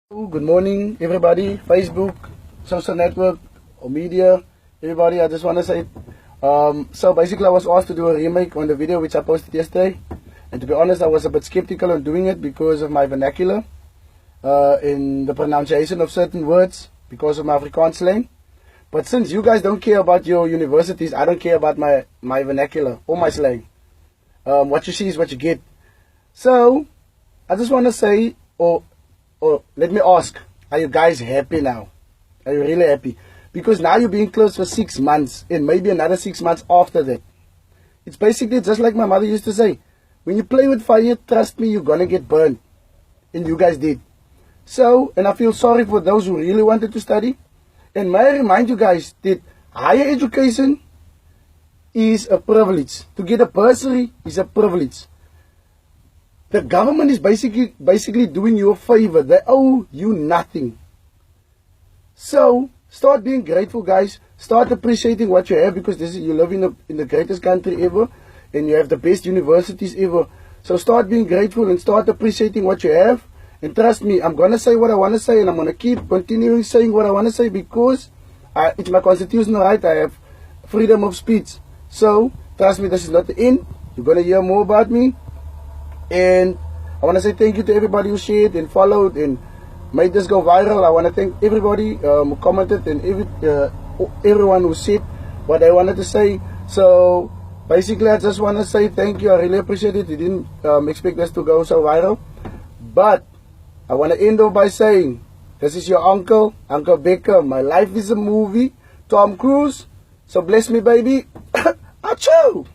Good morning, everybody. Facebook, social network, or media, everybody. I just want to say, so basically, I was asked to do a remake on the video which I posted yesterday, and to be honest, I was a bit skeptical on doing it because of my vernacular, in the pronunciation of certain words, because of my Afrikaans slang. But since you guys don't care about your universities, I don't care about my vernacular or my slang. What you see is what you get. So, I just want to say, or let me ask, are you guys happy now? Are you really happy? Because now you're being closed for 6 months and maybe another 6 months after that. It's basically just like my mother used to say, when you play with fire, trust me, you're gonna get burned. And you guys did. So, and I feel sorry for those who really wanted to study. And may I remind you guys that higher education is a privilege. To get a bursary is a privilege. The government is basically doing you a favor. They owe you nothing. So start being grateful, guys. Start appreciating what you have, because you live in the greatest country ever, and you have the best universities ever. So start being grateful and start appreciating what you have. And trust me, I'm gonna say what I wanna say, and I'm gonna keep continuing saying what I wanna say, because it's my constitutional right. I have freedom of speech. So trust me, this is not the end. You're gonna hear more about me. And I want to say thank you to everybody who shared and followed and made this go viral. I want to thank everybody who commented and everyone who said what they wanted to say. So basically, I just want to say thank you. I really appreciate it. You didn't expect this to go so viral. But I want to end off by saying, this is your uncle, Uncle Beckham. My life is a movie. Tom Cruise. So bless me, baby. Achoo!